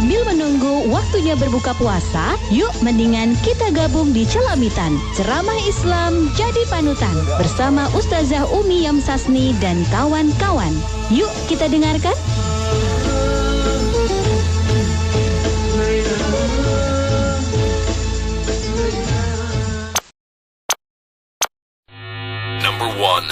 Sambil menunggu waktunya berbuka puasa, yuk mendingan kita gabung di Celamitan. Ceramah Islam jadi panutan bersama Ustazah Umi Yamsasni dan kawan-kawan. Yuk kita dengarkan. Number one.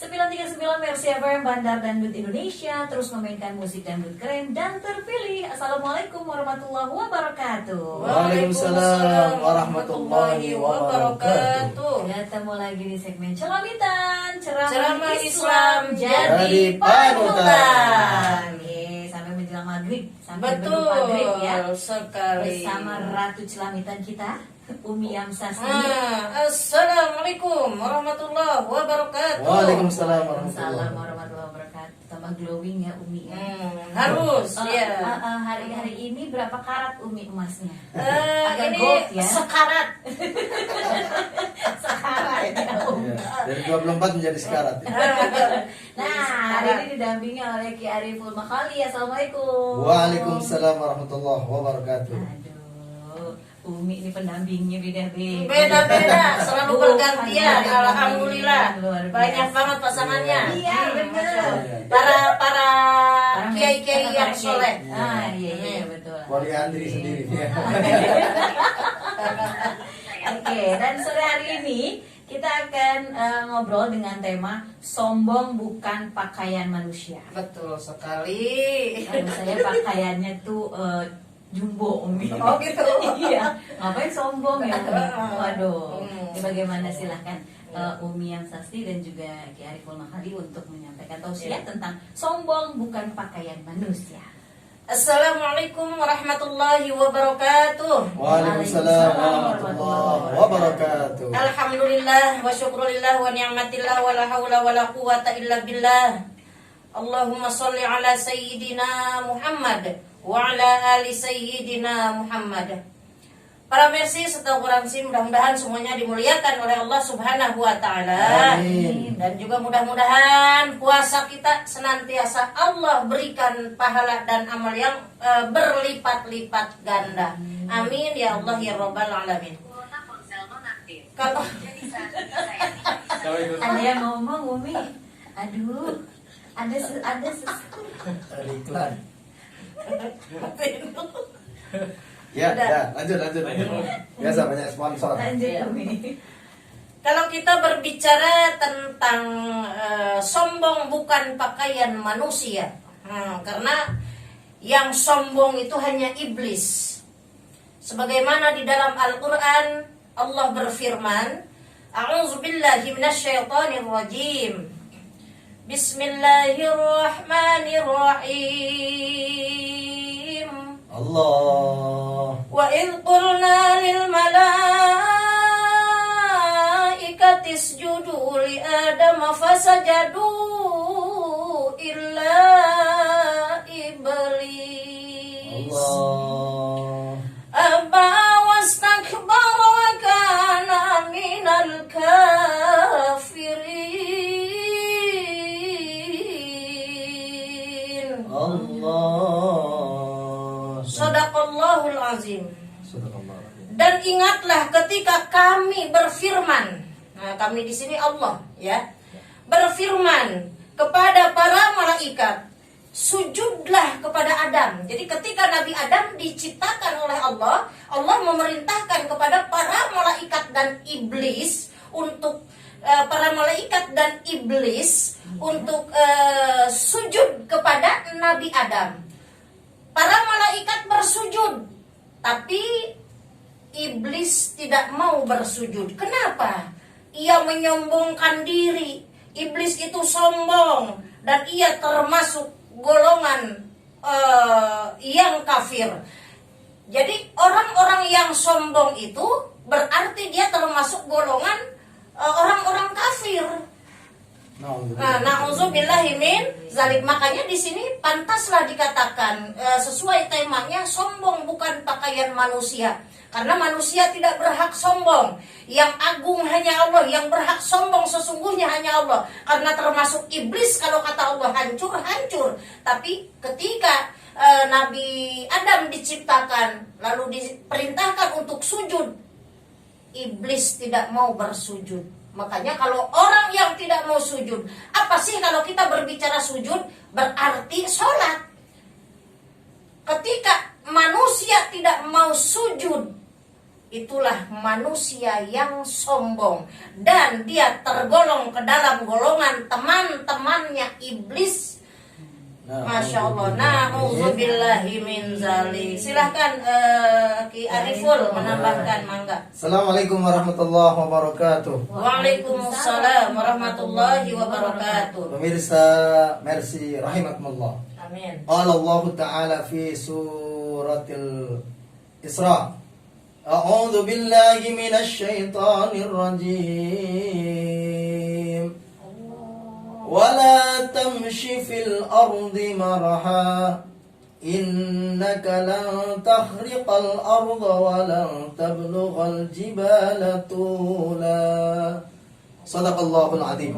939 Mercy FM Bandar Dangdut Indonesia terus memainkan musik dangdut keren dan terpilih. Assalamualaikum warahmatullahi wabarakatuh. Waalaikumsalam warahmatullahi wabarakatuh. Ketemu lagi di segmen Celamitan, Ceramah Islam jadi panutan. Sampai menjelang maghrib, sampai Betul maghrib ya. sekali. Bersama Ratu Celamitan kita, Umi Yamsasni. Assalamualaikum warahmatullahi wabarakatuh. Waalaikumsalam Waalaikumsalam warahmatullahi wabarakatuh. Tambah glowing ya Umi ya. Harus ya. Hari ini berapa karat Umi emasnya? Agak Ini gold ya. sekarat. Sekarat ya Umi. Dari 24 menjadi sekarat. Nah, hari ini didampingi oleh Ki Ariful Makhali. Assalamualaikum. Waalaikumsalam warahmatullahi wabarakatuh. Aduh, Umi ini pendampingnya beda-beda. Beda-beda, selalu bergantian. Alhamdulillah. Alhamdulillah. Luar biasa. Banyak banget pasangannya. Iya, benar. Para kiai-kiai yang soleh. Iya betul. Wali Andri sendiri. Oke, dan sore hari ini kita akan ngobrol dengan tema sombong bukan pakaian manusia. Betul sekali. Kalau saya pakaiannya tuh jumbo Umi. Oh gitu. Iya. Ngapain sombong ya Umi? Waduh. Hmm. Ini bagaimana silahkan Umi Yamsasni dan juga Ki Ariful Makhali untuk menyampaikan tausiah tentang sombong bukan pakaian manusia. Assalamualaikum warahmatullahi wabarakatuh. Waalaikumsalam warahmatullahi wabarakatuh. Alhamdulillah wa syukrulillah wa ni'matillah wa la hawla wa la quwata illa billah. Allahumma sholli ala sayyidina Muhammad wa ala ali sayyidina Muhammad. Para mercy serta kuransi, mudah-mudahan semuanya dimuliakan oleh Allah Subhanahu wa taala. Amin. Dan juga mudah-mudahan puasa kita senantiasa Allah berikan pahala dan amal yang berlipat-lipat ganda. Amin ya Allah ya rabbal alamin. Kalau Ada yang ngomong Umi. Aduh. Ada Ada iklan. Ya, lanjut. Biasa banyak sponsor. lanjut Umi. Kalau kita berbicara tentang sombong bukan pakaian manusia, karena yang sombong itu hanya iblis. Sebagaimana di dalam Al-Quran Allah berfirman, A'udzubillahi minasyaitonirrajim. Bismillahirrahmanirrahim. Allah. Wa idh qulna lil malaikati isjudu li adama fasajadu illa iblis Allah. aba wastakbara wa kana minal kafirin. Allah. Sadaqallahul azim. Sadaqallah. Dan ingatlah ketika kami berfirman, nah kami di sini Allah ya, berfirman kepada para malaikat, sujudlah kepada Adam. Jadi ketika Nabi Adam diciptakan oleh Allah, Allah memerintahkan kepada para malaikat dan iblis untuk untuk sujud kepada Nabi Adam. Para malaikat bersujud, tapi iblis tidak mau bersujud. Kenapa? Ia menyombongkan diri. Iblis itu sombong dan ia termasuk golongan yang kafir. Jadi orang-orang yang sombong itu berarti dia termasuk golongan orang-orang kafir. Na'udzubillahi min zalik. Makanya di sini pantaslah dikatakan sesuai temanya sombong bukan pakaian manusia. Karena manusia tidak berhak sombong. Yang agung hanya Allah, yang berhak sombong sesungguhnya hanya Allah. Karena termasuk iblis kalau kata Allah hancur. Tapi ketika Nabi Adam diciptakan lalu diperintahkan untuk sujud, iblis tidak mau bersujud. Makanya kalau orang yang tidak mau sujud, apa sih kalau kita berbicara sujud? Berarti sholat. Ketika manusia tidak mau sujud, itulah manusia yang sombong. Dan dia tergolong ke dalam golongan teman-temannya iblis. Masya Allah. Na'udzubillahi min zalik. Silahkan Ki Ariful menambahkan, mangga. Assalamualaikum warahmatullahi wabarakatuh. Waalaikumsalam warahmatullahi wabarakatuh. Pemirsa Mercy rahimakumullah. Amin. Qala Allah Ta'ala fi suratil Isra. A'udzu billahi minasy syaithanir rajim. ولا تمش في الأرض مرحا إنك لن تخرق الأرض ولن تبلغ الجبال طولا صدق الله العظيم.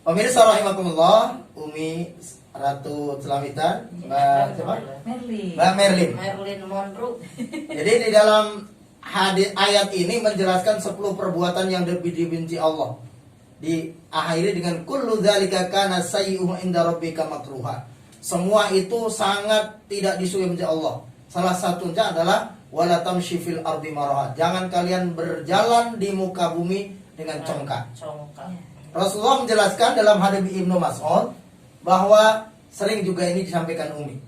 Pemirsa rahimakumullah, Umi Ratu Celamitan, Mbak Merlin. Merlin Monroe. Jadi di dalam hadis ayat ini menjelaskan 10 perbuatan yang dibenci Allah. Diakhiri dengan kullu dzalika kana sayyuhu inda rabbika makruha. Semua itu sangat tidak disukai oleh Allah. Salah satunya adalah wala tamshi fil ardi maraha. Jangan kalian berjalan di muka bumi dengan congkak. Rasulullah menjelaskan dalam hadis Ibnu Mas'ud bahwa sering juga ini disampaikan Umi.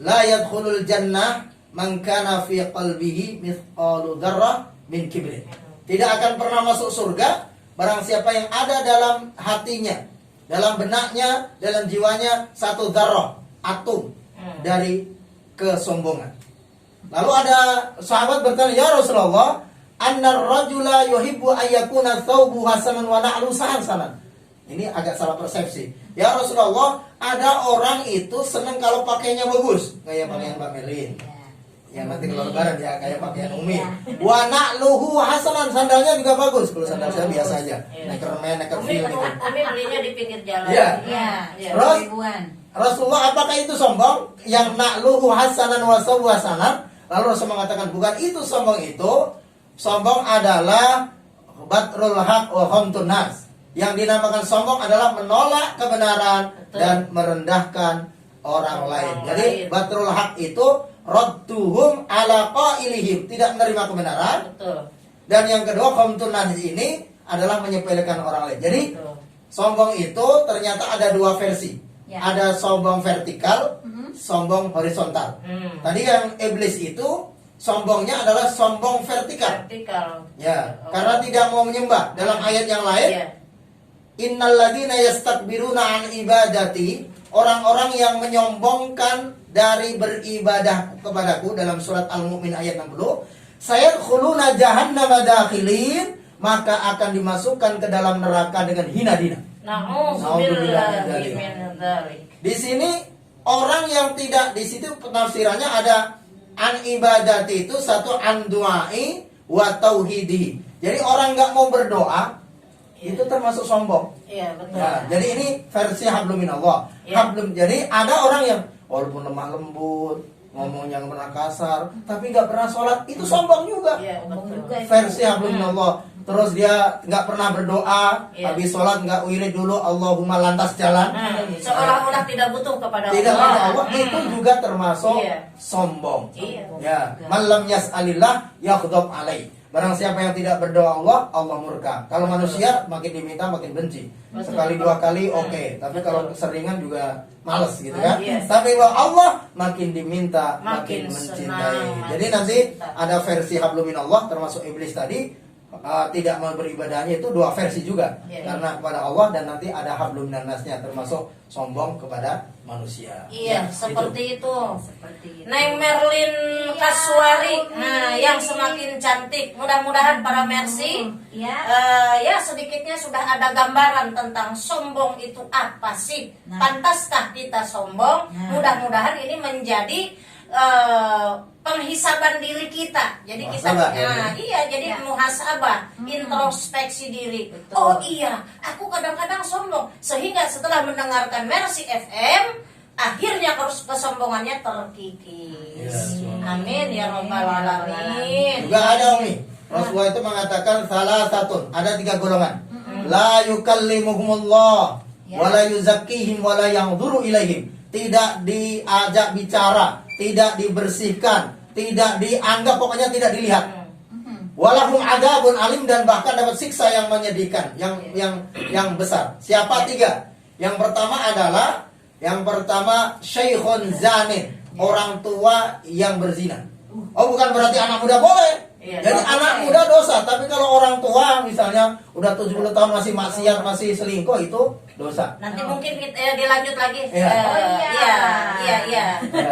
La yadkhulul jannah man kana fi qalbihi mithqalu dzarrah min kibrin. Tidak akan pernah masuk surga barang siapa yang ada dalam hatinya, dalam benaknya, dalam jiwanya satu dzarrah, atom dari kesombongan. Lalu ada sahabat bertanya, "Ya Rasulullah, annar rajula yuhibbu ayyakuna thawbu hasanan wa na'lu hasanan." Ini agak salah persepsi. Ya Rasulullah, ada orang itu senang kalau pakainya bagus, kayak pakaian Mbak Melin. Ya nanti kalau lebaran ya kayak pakaian Umi. Wa na'luhu hasanan, sandalnya juga bagus. Kalau sandal saya biasa aja. Neckerman, neckerfeel gitu. Umi belinya di pinggir jalan. Iya. Ya. Rasulullah apakah itu sombong? Yang na'luhu hasanan wa sawu hasanan. Lalu Rasul mengatakan bukan itu sombong itu. Sombong adalah batrul haq wa khamtun nas. Yang dinamakan sombong adalah menolak kebenaran dan merendahkan orang lain. Jadi batrul haq itu radduhum ala qailihim, tidak menerima kebenaran. Betul. Dan yang kedua khamtun nas ini adalah menyepelekan orang lain. Jadi sombong itu ternyata ada dua versi. Ya. Ada sombong vertikal, sombong horizontal. Tadi yang iblis itu sombongnya adalah sombong vertikal. Ya, karena tidak mau menyembah. Dalam ayat yang lain, innalladzina yastakbiruna an ibadati, orang-orang yang menyombongkan dari beribadah kepadaku, dalam surat Al-Mu'min ayat 60, sayadkhuluna jahannama dakhilin, maka akan dimasukkan ke dalam neraka dengan hina-hina. Na'udzubillahi min dzalik. Di sini orang yang tidak, di situ penafsirannya ada an ibadati itu satu an du'ai wa tauhidi. Jadi orang nggak mau berdoa itu termasuk sombong. Iya, betul. Nah, jadi ini versi hablum minallah. Hablum. Jadi ada orang yang walaupun lemah lembut, ngomongnya nggak pernah kasar, tapi nggak pernah sholat, itu sombong juga. Iya, betul. Versi hablum minallah. Terus dia nggak pernah berdoa, habis sholat nggak wirid dulu, Allahumma lantas jalan. Seolah-olah tidak butuh kepada Tidak Allah. kepada Allah, itu juga termasuk sombong. Ya, malam yas'alillah yakhdab alaih. Barang siapa yang tidak berdoa Allah, Allah murka. Kalau manusia makin diminta makin benci. Sekali dua kali oke, tapi kalau keseringan juga males gitu kan. Tapi kalau Allah makin diminta makin mencintai. Jadi nanti ada versi hablum minallah termasuk iblis tadi. Tidak mau beribadahnya itu dua versi juga, karena kepada Allah, dan nanti ada hablum minannasnya termasuk sombong kepada manusia. Iya, seperti itu. Neng Merlin Kaswari, yang semakin cantik. Mudah-mudahan para Mercy, ya sedikitnya sudah ada gambaran tentang sombong itu apa sih? Pantaskah kita sombong? Mudah-mudahan ini menjadi penghisaban diri kita. Jadi kita Muhasabah, ya. jadi muhasabah, introspeksi diri. Betul. Oh iya, aku kadang-kadang sombong. Sehingga setelah mendengarkan Mercy FM, akhirnya kesombongannya terkikis. Ya. Amin ya rabbal alamin. Juga ada Umi, Rasulullah itu mengatakan salah satu, ada 3 golongan. La yukallimuhumullah wa la yuzakkihim wa la yanzuru ilaihim. Tidak diajak bicara, tidak dibersihkan, tidak dianggap, pokoknya tidak dilihat. Walahum adabun alim, dan bahkan dapat siksa yang menyedihkan, yang besar. Siapa 3? Yang pertama syekhun zanin, orang tua yang berzina. Oh, bukan berarti anak muda boleh. Iya, Jadi boleh. anak muda dosa, tapi kalau orang tua misalnya udah 70 tahun masih maksiat, masih selingkuh, itu dosa. Nanti mungkin kita dilanjut lagi. Iya. Oh, iya. Iya.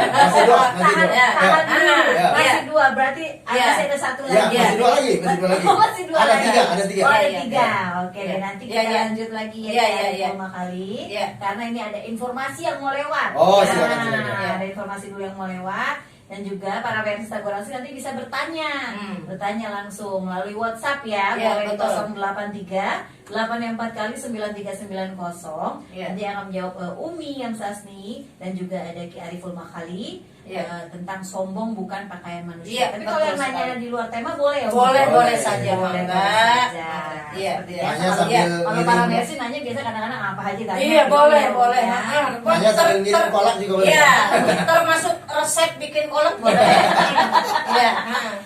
Masih 2, masih 2. Tahan dulu. Ya. Masih 2, berarti Ya. masih ada 1 Ya, lagi. masih 2 lagi, masih 2 lagi. Oh, masih 2 Ada lagi. 3, ada 3. Oh, ada Iya, 3. iya. Oke, Iya. dan nanti Iya, kita iya. lanjut lagi ya, Iya, iya, iya. Mama kali. Iya. Karena ini ada informasi yang mau lewat. Oh, Nah, silakan, silakan. ada informasi dulu yang mau lewat. Dan juga para pemirsa Gorasi nanti bisa bertanya. Bertanya langsung melalui WhatsApp ya. Iya, Boleh betul. 083 84 kali 9390. Iya. Nanti akan menjawab Umi Yamsasni dan juga ada Ki Ariful Makhali. Iya. Tentang sombong bukan pakaian Iya, manusia. Tapi kalau betul yang nanya sekali. di luar tema boleh ya? Umi? Boleh Boleh saja, Boleh Mangga. saja. Iya, Seperti iya. biasa. Nanya Kalau- sambil Kalau para ngirim. Mercy nanya biasa kadang-kadang apa aja tanya. Iya, boleh, Ya, boleh. ya. Hanya sambil ngirim kolak juga boleh. Iya, termasuk resep bikin kolak boleh. Iya.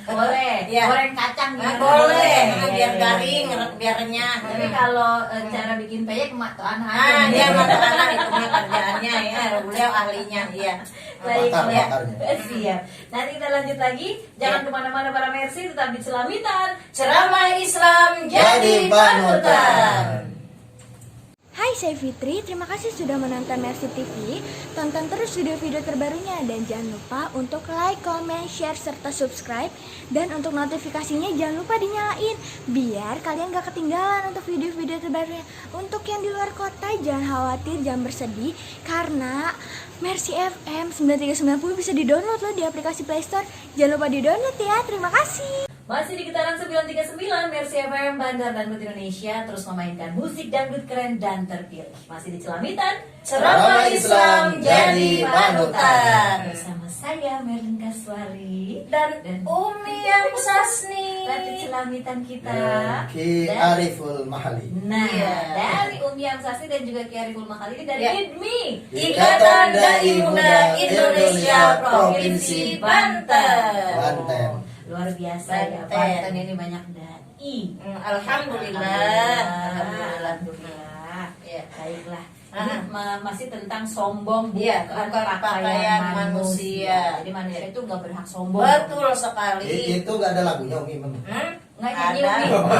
Boleh. Iya. Goreng kacang Nah, gitu. boleh. Iya, Biar iya, garing, iya. biar renyah. Tapi kalau cara bikin peyek mak tuh anak Ah, dia mata anak itu mah kerjaannya ya, beliau ahlinya, iya. Baik, Bakar, ya. bakarnya. Siap. Nanti kita lanjut lagi. Jangan kemana-mana para Mercy, tetap di Celamitan. Ceramah Islam jadi panutan. Hai, saya Fitri. Terima kasih sudah menonton Mercy TV. Tonton terus video-video terbarunya dan jangan lupa untuk like, comment, share, serta subscribe. Dan untuk notifikasinya jangan lupa dinyalain biar kalian gak ketinggalan untuk video-video terbarunya. Untuk yang di luar kota jangan khawatir, jangan bersedih karena Mercy FM 9390 bisa di-download loh di aplikasi Play Store. Jangan lupa di-download ya. Terima kasih. Masih di getaran 939 Mercy FM Bandar Dangdut Indonesia terus memainkan musik dangdut keren dan terpilih. Masih di Celamitan, Ceramah Islam jadi panutan. bersama saya Merlin Kaswari Dan Umi yang Sasni. Nanti Celamitan kita. Ki Dan- Ariful Mahali. Nah, Iya. dari Umi Amsasi dan juga Ki Ariful Makhali dari Iya. IDMI. Ikatan Dai Muda Indonesia Provinsi Banten. Banten. Luar biasa ya, Banten. Banten ini banyak dai. Alhamdulillah. Alhamdulillah. Iya. Baiklah. Ini Ah. masih tentang sombong Iya, bukan bukan pakaian manusia. Jadi manusia itu nggak berhak sombong. Betul sekali. Itu gak ada lagunya Umi memang. Nggak nyanyi Ada. Umi.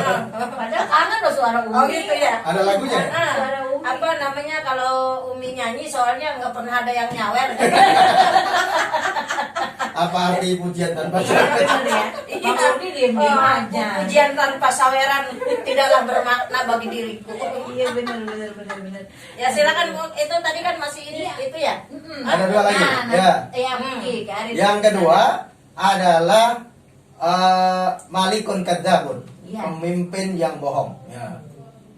Padahal kangen loh suara Umi. Oh gitu ya. Ada lagunya? Suara Umi. Apa namanya kalau Umi nyanyi soalnya nggak pernah ada yang nyawer. Apa arti pujian tanpa Iya benar ya. Bang Umi diem-diem aja. Pujian tanpa saweran tidaklah bermakna bagi diriku. Iya benar. Ya silakan Bu. Itu tadi kan masih ini itu ya. Ada 2 lagi. Ya. Ya, oke, Kak Arif. Yang kedua adalah Malikun Kadzabun, Iya. pemimpin yang bohong. Ya.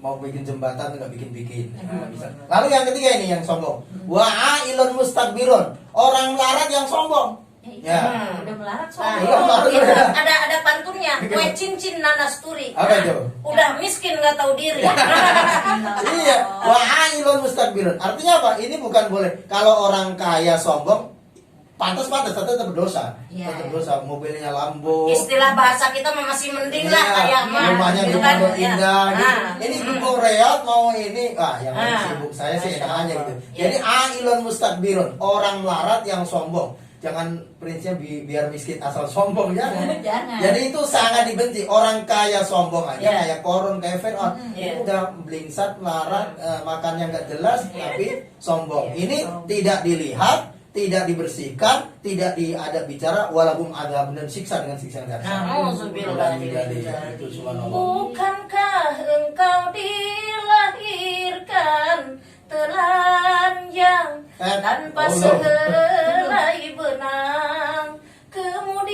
Mau bikin jembatan nggak bikin. Nah, bisa. Lalu yang ketiga ini yang sombong. Wa'ailun mustakbirun, orang melarat yang sombong. Ya. Udah melarat Nah, soalnya. itu ada pantunnya. Kue cincin nanas turi. Apa itu? Udah miskin nggak tahu diri. Iya, wa'ailun mustakbirun. Artinya apa? Ini bukan boleh. Kalau orang kaya sombong, pantas tetap berdosa. Iya. Tetap berdosa. Mobilnya Lambo. Istilah bahasa kita mah masih mending lah Iya, kayak mah. rumahnya Gitu di kan, Pondok ya. Indah gitu. Ah. Ini mau reot mau ini yang Ah. sibuk saya sih Masya enak aja Allah. gitu. Iya. Jadi ailun mustakbirun, orang melarat yang sombong. Jangan prinsipnya biar miskin asal sombong jangan. Jangan. Jadi itu sangat dibenci. Orang kaya sombong aja Iya. kayak Korun, kayak Fir'aun. Iya. Itu udah blingsat, melarat, makannya nggak jelas tapi sombong. Iya, Ini sombong. tidak dilihat, tidak dibersihkan, tidak diadab bicara, walaupun ada dan siksa dengan siksa yang dahsyat. Nauzubillah. Itu subhanallah. Bukankah engkau dilahirkan telanjang tanpa Oh, no. sehelai benang, kemudian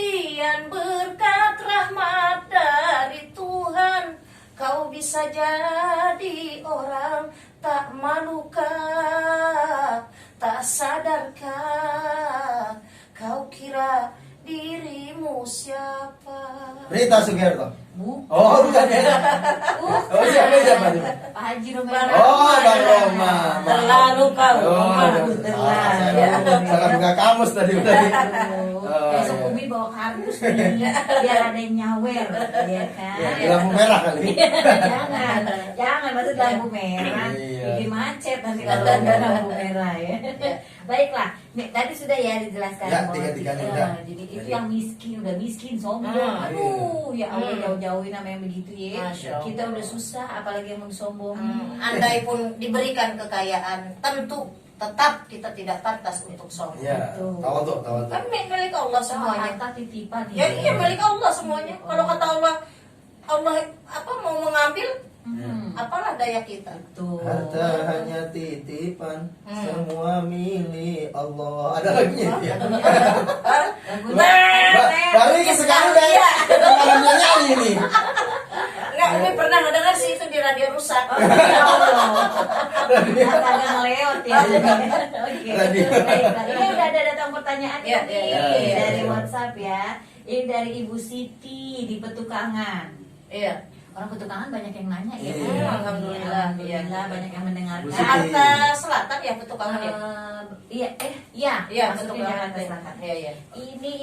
kau bisa jadi orang, tak malukah, tak sadarkah, kau kira dirimu siapa? Rita Sugiarto. Bu, Oh, bukan ya. Oh, siapa? Pak Haji Bang Romero. Oh, Bang Roma. Terlalu kau. Oh, saya buka kamus tadi. Besok Umi bawa kardus nih, biar ada yang nyawer, ya kan? Ya, di lampu merah kali. jangan, maksud lampu merah, Iya. bikin macet nanti kalau ada lampu merah ya. Baiklah, nih, tadi sudah ya dijelaskan Ya, bahwa tiga-tiganya kita- udah. jadi itu Jadi- yang miskin, udah miskin, sombong. Aduh, ya Allah jauh-jauhin nama yang begitu ya. Masya Allah. Kita udah susah, apalagi yang mau disombong. Andai pun diberikan kekayaan, tentu tetap kita tidak pantas untuk sombong. Ya, tawadhu. Kan milik Allah semuanya. Harta titipan Ya iya milik Allah semuanya. Kalau kata Allah, Allah apa mau mengambil, apalah daya kita. Tuh. Harta hanya titipan, Hmm. semua milik Allah. Ada lagi ya? Baru ini sekarang udah Iya. malam nyanyi nih. Enggak, ini pernah dengar sih itu di radio rusak. Agak ngeleot ya. Oke. Radio. Baiklah. Ini udah ada datang pertanyaan Iya, nih iya. dari WhatsApp ya. Ini dari Ibu Siti di Petukangan. Iya. Orang Petukangan banyak yang nanya ya. Iya. Alhamdulillah. Alhamdulillah banyak yang mendengarkan. Bu Siti. Jakarta Selatan ya Petukangan ya. Iya, Iya, maksudnya Petukangan. Jakarta Selatan. Iya, iya. Ini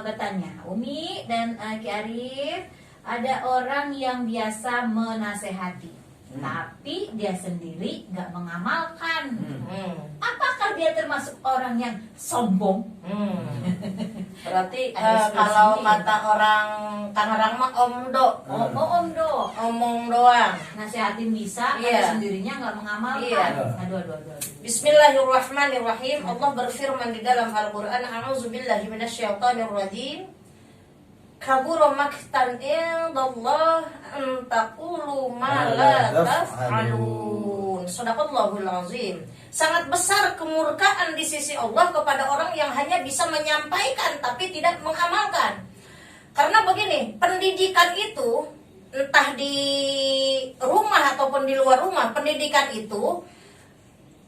bertanya, Umi dan Ki Arif, ada orang yang biasa menasehati, tapi dia sendiri nggak mengamalkan. Apakah dia termasuk orang yang sombong? Berarti Ada kalau ekspresinya. kata orang Tangerang mah omdo, Oh, Om Do, omong doang. nasehatin bisa, Iya. tapi sendirinya nggak mengamalkan. Iya. Aduh. Bismillahirrahmanirrahim. Allah berfirman di dalam Al-Qur'an, A'udzubillahi minasyaitonirrajim. Kabura maktan indallah an taqulu ma la taf'alun. Shadaqallahul azim. Sangat besar kemurkaan di sisi Allah kepada orang yang hanya bisa menyampaikan tapi tidak mengamalkan. Karena begini, pendidikan itu entah di rumah ataupun di luar rumah, pendidikan itu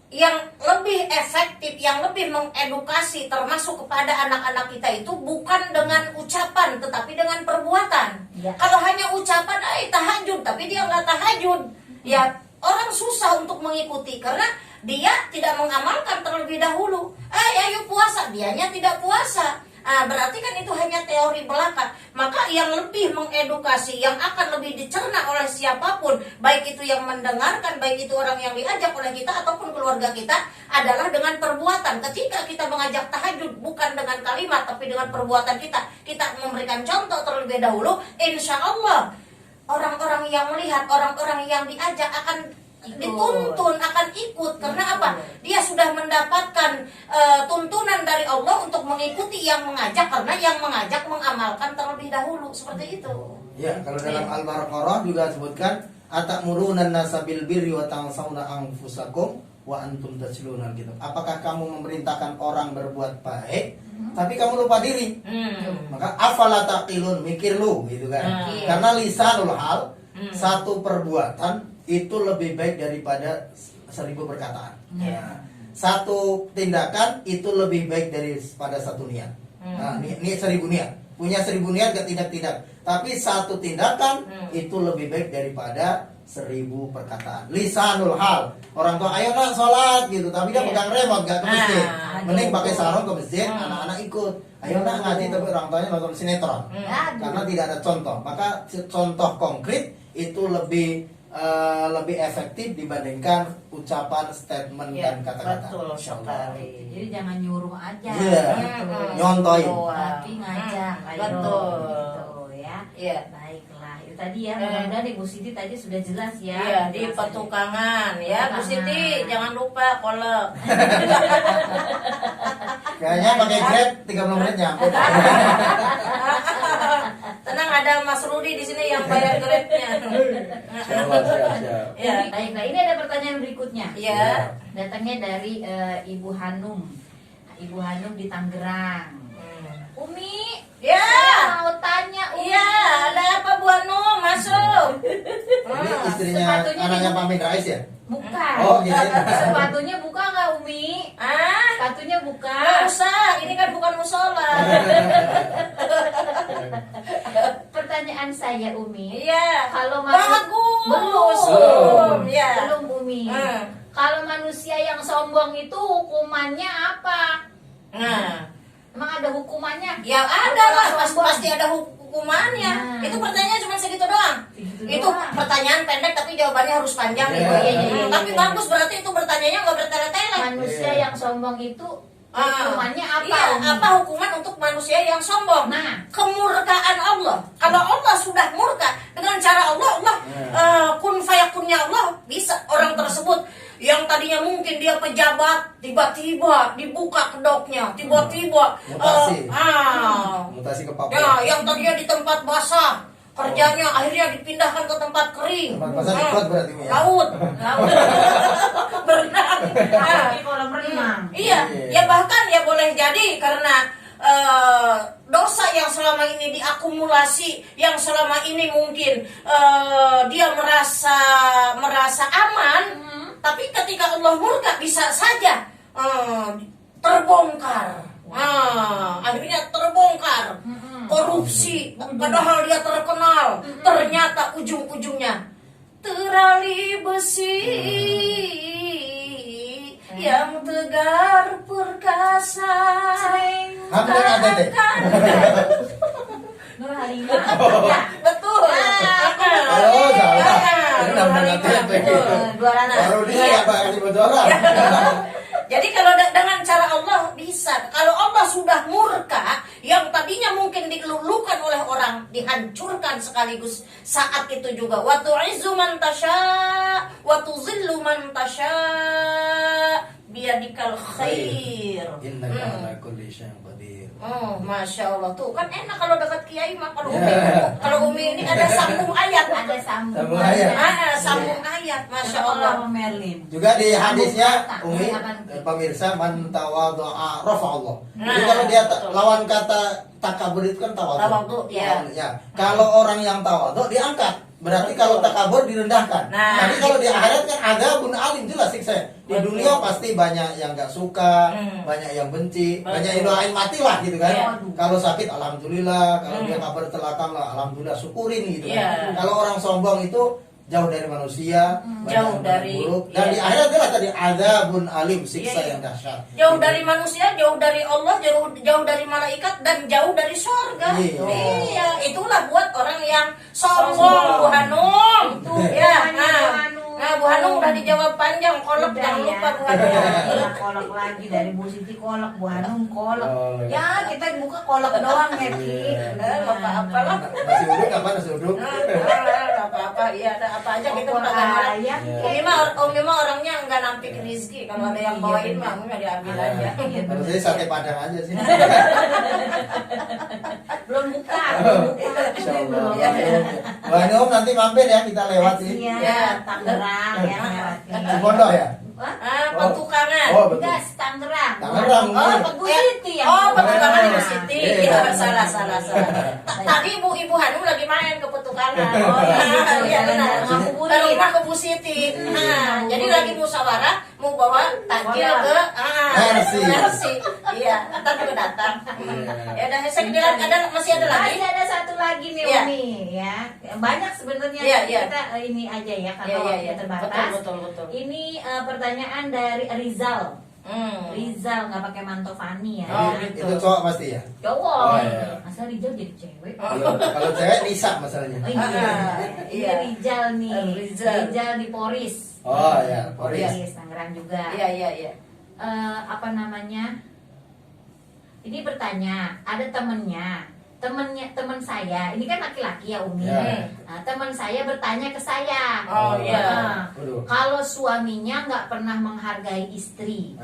yang lebih efektif, yang lebih mengedukasi termasuk kepada anak-anak kita itu bukan dengan ucapan tetapi dengan perbuatan. Ya. Kalau hanya ucapan, tahajud, tapi dia nggak tahajud, ya orang susah untuk mengikuti karena dia tidak mengamalkan terlebih dahulu. Ayo puasa, dianya tidak puasa. Berarti kan itu hanya teori belaka. Maka yang lebih mengedukasi, yang akan lebih dicerna oleh siapapun, baik itu yang mendengarkan, baik itu orang yang diajak oleh kita ataupun keluarga kita, adalah dengan perbuatan. Ketika kita mengajak tahajud bukan dengan kalimat tapi dengan perbuatan kita memberikan contoh terlebih dahulu, insya Allah orang-orang yang melihat, orang-orang yang diajak akan dituntun, akan ikut. Karena apa? Dia sudah mendapatkan tuntunan dari Allah untuk mengikuti yang mengajak, karena yang mengajak mengamalkan terlebih dahulu. Seperti itu. Ya, kalau dalam Al-Baqarah juga disebutkan atamuruna nasa bil birri wa tansawna anfusakum wa antum tatluna kitab. Apakah kamu memerintahkan orang berbuat baik tapi kamu lupa diri? Maka afala taqilun, mikir lu gitu kan. Karena lisanul hal, satu perbuatan itu lebih baik daripada 1000 perkataan. Nah, satu tindakan itu lebih baik daripada satu niat. Nah, niat 1000 niat. Punya 1000 niat gak tidak. Tapi satu tindakan itu lebih baik daripada 1000 perkataan. Lisanul hal. Orang tua ayo nak sholat gitu, tapi dia pegang remote gak ke masjid. Mending pakai sarung ke masjid, anak-anak ikut. Ayo nak ngaji, tapi orang tuanya nonton sinetron. Karena tidak ada contoh. Maka contoh konkret itu lebih efektif dibandingkan ucapan, statement dan kata-kata. Betul Insya Allah. sekali. Jadi jangan nyuruh aja. Iya. gitu. Nyontoin. Tapi ngajak. Ayo, Betul. gitu ya. Iya. Baiklah, itu tadi ya. Mudah-mudahan Ibu Siti tadi sudah jelas ya. Iya, di Jelas Petukangan ya, Bu Petukangan. Siti, jangan lupa kolek. Kayaknya pakai Grab 30 menit nyampe. Tenang, ada Mas Rudi di sini yang bayar Grabnya. Siap. Ya, Baiklah, ini ada pertanyaan berikutnya. ya. Datangnya dari Ibu Hanum. Ibu Hanum di Tangerang. Umi, Ya. Saya mau tanya Umi. Iya, ada apa Bu Anu? Masuk. Ini istrinya sepatunya anaknya di- Pak Amin Rais ya? Bukan. Oh, gitu. Sepatunya buka nggak Umi? Ah, Sepatunya nggak buka. usah. Ini kan bukan musola. Pertanyaan saya Umi. Iya. Kalau masuk Bagus. Belum. Ya. Belum Umi. Kalau manusia yang sombong itu hukumannya apa? Nah, Emang ada hukumannya? ya ada Orang lah. sombong. Pasti ada hukumannya. Nah. Itu pertanyaannya cuma segitu doang. Segitu Itu doang. pertanyaan pendek tapi jawabannya harus panjang Iya. gitu. Iya. Tapi bagus berarti itu pertanyaannya nggak bertele-tele. Manusia Iya. yang sombong itu Ah, hukumannya apa? Iya, Umi? apa hukuman untuk manusia yang sombong? Nah. Kemurkaan Allah. Kalau Allah sudah murka dengan cara Allah kun fayakunnya Allah bisa orang tersebut yang tadinya mungkin dia pejabat tiba-tiba dibuka kedoknya, tiba-tiba Mutasi. Mutasi ke Papua. ya yang tadinya di tempat basah kerjanya akhirnya dipindahkan ke tempat kering. Tempat basah di got berarti, Bu, ya? Laut. Berenang. Di kolam renang. Iya, ya bahkan ya boleh jadi karena dosa yang selama ini diakumulasi, yang selama ini mungkin dia merasa aman, tapi ketika Allah murka bisa saja terbongkar. Akhirnya terbongkar korupsi, padahal dia terkenal, ternyata ujung-ujungnya terali besi yang tegar perkasa. Hampir ada deh. Nur Halimah. Ya, betul. Oh, salah. Ini namanya tempe. Dua ranah. Baru dia Iya. ya Pak kasih bocoran. Jadi kalau dengan cara Allah bisa. Kalau Allah sudah murka, yang tadinya mungkin dilulukan oleh orang dihancurkan sekaligus saat itu juga. Wa tu'izzu man tasya wa tuzillu man tasya biyadikal khair. Innaka ala kulli syai'in qadir. Oh, masya Allah tuh kan enak kalau dekat kiai mah kalau Ya. Umi ini ada sambung ayat. Ada sambung. Sambung ayat. Sambung ayat, masya Allah. Allah Merlin. Juga di hadisnya Sambung Umi kata. pemirsa man tawadhu'a rafa'allah. Jadi Nah, kalau dia betul. lawan kata takabur itu kan tawadhu. Tawadhu, ya. Ya. Kalau orang yang tawadhu diangkat. Berarti kalau takabur direndahkan. Nah, Nanti kalau di akhirat kan ada bun alim jelas siksa. Di Betul. dunia pasti banyak yang nggak suka, banyak yang benci, Betul. banyak yang doain mati lah gitu kan. Iya. Kalau sakit alhamdulillah, kalau dia kabar telakang lah alhamdulillah syukurin gitu kan. Iya. Kalau orang sombong itu jauh dari manusia, banyak Jauh yang dari- buruk. Dan iya. di akhirat jelas tadi azabun alim, siksa Iya. yang dahsyat. Jauh dari manusia, jauh dari Allah, jauh dari malaikat, dan jauh dari surga. Iya. Iya, itulah buat orang yang sombong, Bu Hanum. Itu Ya, hukumannya, Bu Hanum. nah Bu Hanum udah dijawab panjang, kolak Udah jangan ya. lupa Bu Hanum. Iya, kolak lagi dari Bu Siti kolak, Bu Hanum kolak. Oh, Ya, kita buka kolak doang ya, Ki. Iya. Apa-apa lah. Masih uduk apa nasi uduk? Apa-apa, iya ada apa aja kita Opor makan. ayam. Umi mah orangnya nggak nampik rezeki. Kalau ada yang bawain mah Umi mah diambil aja. Iya, Kalau saya sate padang aja sih. Belum buka, belum buka. Insya Allah. Belum. Wah, ini Om nanti mampir ya kita lewat sih. Iya, Tangerang ya lewatin. Cipondo ya? Wah, Petukangan. Oh, betul. enggak, Tangerang. Tangerang, Oh, Umi. Bu Siti yang Oh, petukangan Nah. Ibu Siti. Iya. Iya, salah. Tadi Ibu Hanum lagi main ke petukangan. Oh, iya, Iya benar. ngabuburit. Ke rumah ke Bu Siti. Nah, jadi lagi musyawarah mau bawa takjil ke Mercy. Iya, ntar juga datang. Ya udah, saya kira masih ada lagi. Masih ada satu lagi nih Iya. Umi ya. Banyak sebenarnya Iya, tapi iya. kita ini aja ya karena Iya, waktu iya. terbatas. Betul. Ini pertanyaan dari Rizal. Hmm. Rizal nggak pakai manto Fani ya. Oh, ya. gitu. Itu cowok pasti ya? Cowok. Oh, iya. Masa Rizal jadi cewek? Kalau cewek Nisa masalahnya. Oh, iya. Ini Iya. Rizal nih. Rizal. Di Poris. Oh ya, Poris. Poris Tangerang juga. Iya. Apa namanya? Ini bertanya, ada temen saya, ini kan laki-laki ya Umi. Ya. Nah, teman saya bertanya ke saya. Oh, iya. Nah, Waduh. kalau suaminya nggak pernah menghargai istri,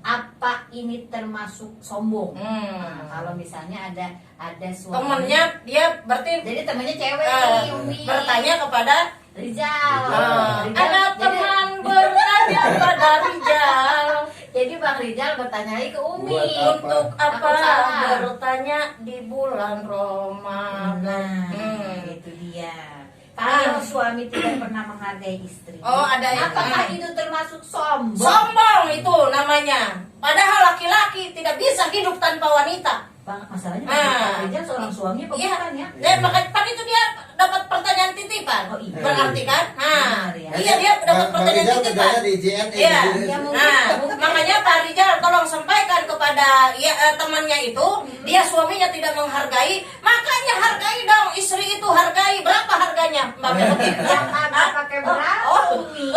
apa ini termasuk sombong? Nah, kalau misalnya ada suami, Temennya dia berarti jadi temennya cewek nih Umi. bertanya kepada Rizal. Rizal. Rizal, ada jadi- teman bertanya pada Rijal. Jadi Bang Rizal bertanya lagi ke Umi. Buat apa? Untuk apa Aku salah. bertanya di bulan Ramadan? Nah, itu dia. Kalau suami tidak pernah menghargai istri, Oh, ada itu. apakah itu termasuk sombong? Sombong itu namanya. Padahal laki-laki tidak bisa hidup tanpa wanita. Bang, masalahnya Ah. Pak Rizal seorang suami apa Iya. bukan ya? Makanya kan itu dia dapat pertanyaan titipan. Oh, iya. Berarti kan? Benar, ya. Iya, dia dapat Bang pertanyaan Rizal titipan. kerjanya di JNE. Iya. Ya, mungkin. Nah, makanya Pak Rizal tolong sampaikan kepada temannya itu, dia suaminya tidak menghargai, makanya hargai dong istri itu, hargai. Berapa harganya? Mbak Melody? Yang ada pakai berapa, Oh. Umi?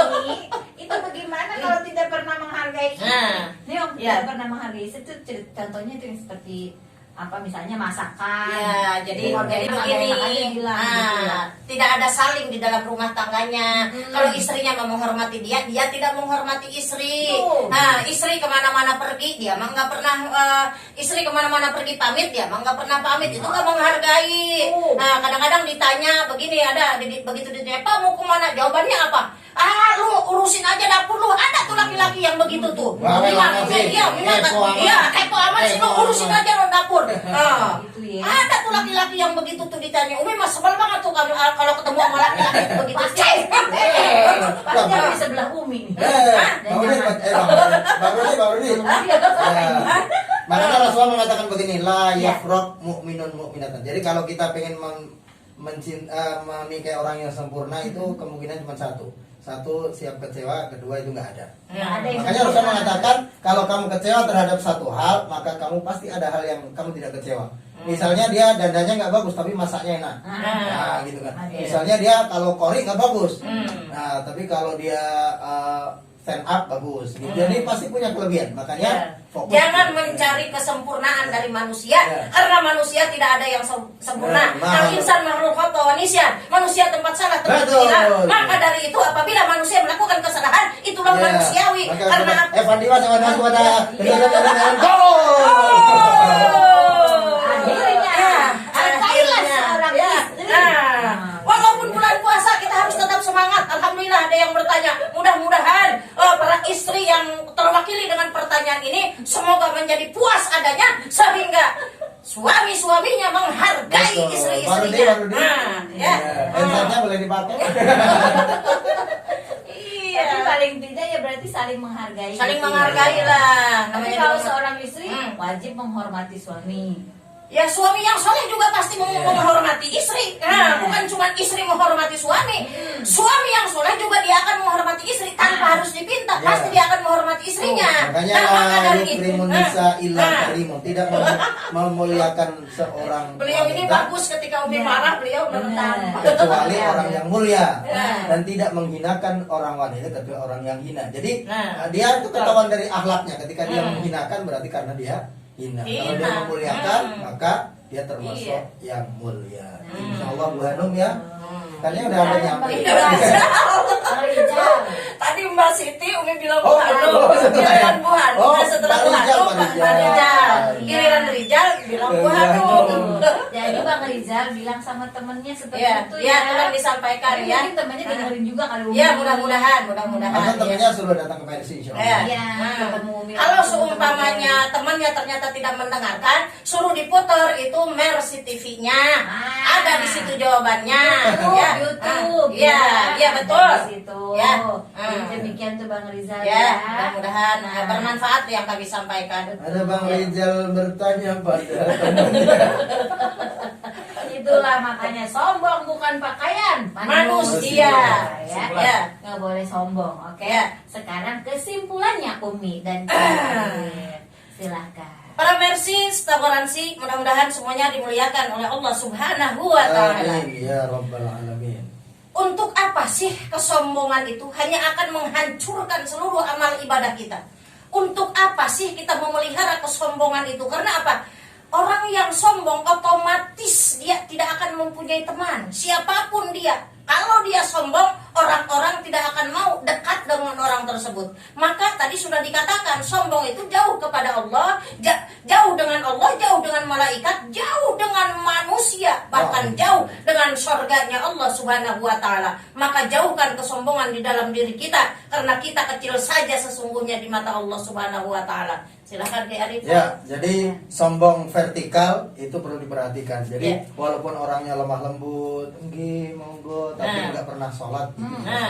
Itu bagaimana kalau tidak pernah menghargai istri? Nah, Nih, Om, ya. tidak pernah menghargai istri itu contohnya itu yang seperti apa misalnya masakan. Ya, jadi Keluarga enak, begini, enak aja bilang, gitu ya. tidak ada saling di dalam rumah tangganya. Kalau istrinya mau menghormati dia, dia tidak menghormati istri. Tuh. Nah, istri kemana-mana pergi, dia mah nggak pernah. Istri kemana-mana pergi pamit, dia mah nggak pernah pamit. Itu nggak menghargai. Tuh. Nah, kadang-kadang ditanya begini, begitu ditanya, Pak mau kemana? Jawabannya apa? Lu urusin aja dapur lu. Ada tuh laki-laki yang begitu tuh. Wah, Memang memang sih. dia, Kepo amat. iya, kepo amat sih lu urusin aja lo dapur. Nah, Gitu ya. ada tuh laki-laki yang begitu tuh ditanya. Umi mah sebel banget tuh kalau ketemu sama laki-laki begitu. Cek. Pasti di sebelah Umi nih. Bang Rudi, Bang Rudi. Ya. Makanya Rasulullah mengatakan begini, la yafraq mu'minun mu'minatan. Jadi kalau kita pengen menikahi orang yang sempurna itu kemungkinan cuma satu siap kecewa, kedua itu nggak ada. Nggak ada yang Makanya Rasulullah mengatakan kalau kamu kecewa terhadap satu hal, maka kamu pasti ada hal yang kamu tidak kecewa. Misalnya dia dandanya nggak bagus tapi masaknya enak, nah gitu kan. Ada. Misalnya dia kalau kori nggak bagus, Hmm. nah tapi kalau dia stand up bagus. Gitu. Jadi pasti punya kelebihan. Makanya fokus. Jangan mencari kesempurnaan dari manusia, Ya. karena manusia tidak ada yang sempurna. Ya, mahal. Al-insan makhluk khata wa nisyan. Manusia tempat salah, tempat Betul. hilang. Maka dari itu apabila manusia melakukan kesalahan, itulah Ya. manusiawi. Maka Karena Evan Dimas sama Mas Wada. Hargailah seorang istri. Walaupun bulan puasa kita harus tetap semangat. Alhamdulillah ada yang bertanya. Mudah-mudahan para istri yang terwakili dengan pertanyaan ini semoga menjadi puas adanya sehingga suami-suaminya menghargai istri-istrinya. Ya. Entarnya boleh dipakai. Iya. Tapi paling tidak ya berarti saling menghargai. Saling gitu ya. menghargai lah. Tapi Namanya kalau juga- seorang istri Hmm. wajib menghormati suami. Ya suami yang soleh juga pasti menghormati istri. Nah, Iya. bukan cuma istri menghormati suami. Suami yang soleh juga dia akan menghormati istri tanpa harus dipinta. Iya. Pasti dia akan menghormati istrinya. Makanya Nah, maka la dari itu. yukrimun nisa illa karimun. Tidak memuliakan seorang Beliau ini wanita bagus ketika Umi marah, beliau menentang. kecuali orang yang mulia Ya. dan tidak menghinakan orang wanita kecuali orang yang hina. Jadi Nah. dia itu ketahuan dari akhlaknya. Ketika dia Hmm. menghinakan berarti karena dia hina. Kalau Hina. dia memuliakan maka dia termasuk Iya. yang mulia. Insya Allah Bu Hanum ya. Kayaknya udah ada nyampe. Iya, Rizal. Rizal. Tadi Mbak Siti Umi bilang Oh, Bu Hanum, oh, setelah giliran ya. Bu Hanum, Oh, nah, setelah Pak Bu Rizal, Hanum, Pak Rizal. Pak Rizal. Iya. Giliran Rizal bilang Bu Iya. Hanum. Jadi Bang Rizal bilang sama temennya seperti Ya, itu ya, tolong disampaikan Tapi ya. mungkin temennya dengerin juga kali Umi. Ya, mudah-mudahan. Atau temennya suruh datang ke Mercy insya Allah. Ya. Iya, Nah, ketemu Umi. kalau seumpamanya temannya ternyata tidak mendengarkan, suruh diputar itu Mercy TV-nya. Ah. Ada di situ jawabannya. YouTube, Ya. YouTube. Iya, iya ada betul. di situ. Ya. Jadi demikian tuh Bang Rizal Ya, mudah-mudahan bermanfaat yang kami sampaikan. Ada Bang Rizal bertanya pada Itulah makanya sombong bukan pakaian, Manusia. Ya, Ya. nggak boleh sombong. Oke. Ya. Sekarang kesimpulannya Umi dan Kadir. Silahkan. Para Mercy, Stagoransi, mudah-mudahan semuanya dimuliakan oleh Allah Subhanahu wa Ta'ala. Amin ya Rabbal Alamin. Untuk apa sih kesombongan itu? Hanya akan menghancurkan seluruh amal ibadah kita. Untuk apa sih kita memelihara kesombongan itu? Karena apa? Orang yang sombong otomatis dia tidak akan mempunyai teman. Siapapun dia. Kalau dia sombong, orang-orang tidak akan mau dekat dengan orang tersebut. Maka tadi sudah dikatakan, sombong itu jauh kepada Allah, jauh dengan Allah, jauh dengan malaikat, jauh dengan manusia, bahkan jauh dengan surganya Allah Subhanahu wa taala. Maka jauhkan kesombongan di dalam diri kita, karena kita kecil saja sesungguhnya di mata Allah Subhanahu wa taala. Silakan Ki Arif. Ya, jadi sombong vertikal itu perlu diperhatikan. Jadi walaupun orangnya lemah lembut, monggo, tapi nggak pernah sholat.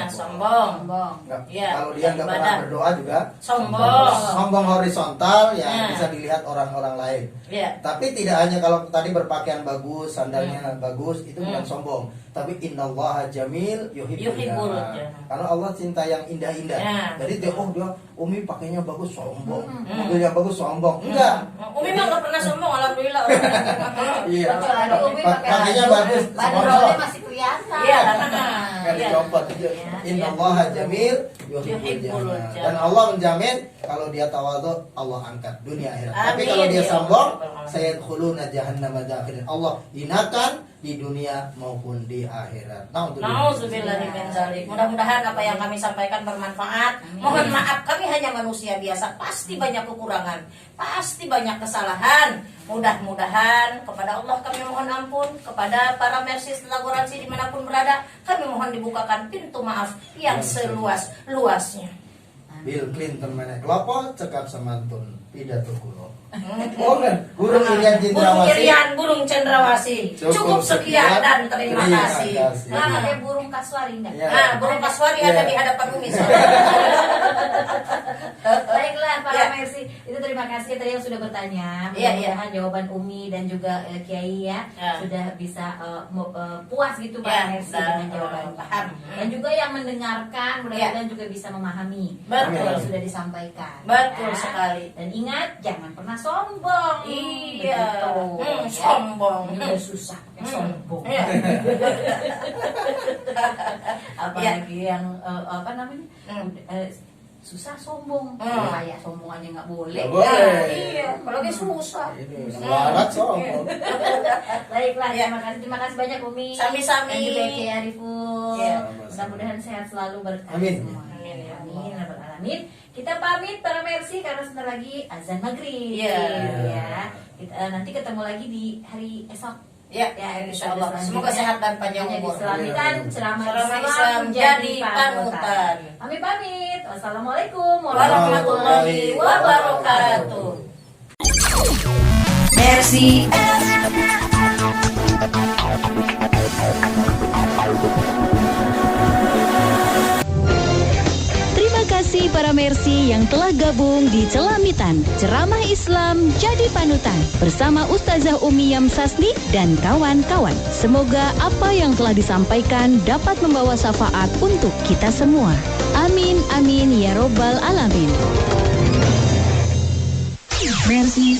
Sombong. Kalau dia nggak pernah berdoa juga sombong. Sombong horizontal ya bisa dilihat orang-orang lain. Tapi tidak hanya kalau tadi berpakaian bagus, sandalnya bagus, itu bukan sombong. Tapi innallaha jamil yuhibbul jamal. Karena Allah cinta yang indah-indah. Jadi dia Umi pakainya bagus sombong. Mobilnya bagus sombong. Enggak. Umi mah nggak pernah sombong, alhamdulillah. Iya. Kecuali Umi Pakainya bagus. bandrolnya masih kelihatan. Iya, Nggak dicopot. Innallaha jamil yuhibbul jamal. Dan Allah menjamin kalau dia tawadhu, Allah angkat dunia akhirat. Tapi kalau dia sombong, sayadkhuluna jahannama dakhirin. Allah hinakan di dunia maupun di akhirat. Nauzubillahi min dzalik. Mudah-mudahan apa yang kami sampaikan bermanfaat. Mohon maaf, kami hanya manusia biasa, pasti banyak kekurangan, pasti banyak kesalahan. Mudah-mudahan kepada Allah kami mohon ampun, kepada para mersis laboransi dimanapun berada, kami mohon dibukakan pintu maaf yang seluas-luasnya. Bill Clinton mana kelopo cekap semantun pidato kulo. Oh kan, burung irian cendrawasih. Burung cendrawasih. Cukup sekian dan terima kasih. Ada burung kasuari enggak? Burung kasuari ada di hadapan Umi. Baiklah para Mercy, itu terima kasih tadi yang sudah bertanya. Mudah-mudahan jawaban Umi dan juga Kiai sudah bisa puas gitu para Mercy dengan jawaban paham. Dan juga yang mendengarkan mudah-mudahan juga bisa memahami apa yang sudah disampaikan. Betul sekali. Dan ingat jangan pernah sombong. Iya. Begitu. Sombong. Ini udah susah pakai sombong. Apalagi yang apa namanya? Susah sombong. Kayak sombong aja nggak boleh. Nggak boleh. Iya, apalagi susah. Larat sombong. Baiklah, terima kasih banyak Umi. Sami-sami. Dan juga Kiai Arifun. Mudah-mudahan sehat selalu berkah Amin. semua. Amin. Rabbal alamin. Kita pamit para Mercy karena sebentar lagi azan maghrib. Ya. Kita nanti ketemu lagi di hari esok. Ya, insyaallah. Semoga sehat dan panjang umur. Diselamatkan ceramah Islam jadi panutan. Kami pamit. Wassalamualaikum Warahmatullahi wabarakatuh. Mercy Terima kasih para Mercy yang telah gabung di Celamitan Ceramah Islam Jadi Panutan bersama Ustazah Umi Yamsasni dan kawan-kawan. Semoga apa yang telah disampaikan dapat membawa syafaat untuk kita semua. Amin, amin, ya robbal alamin. Mercy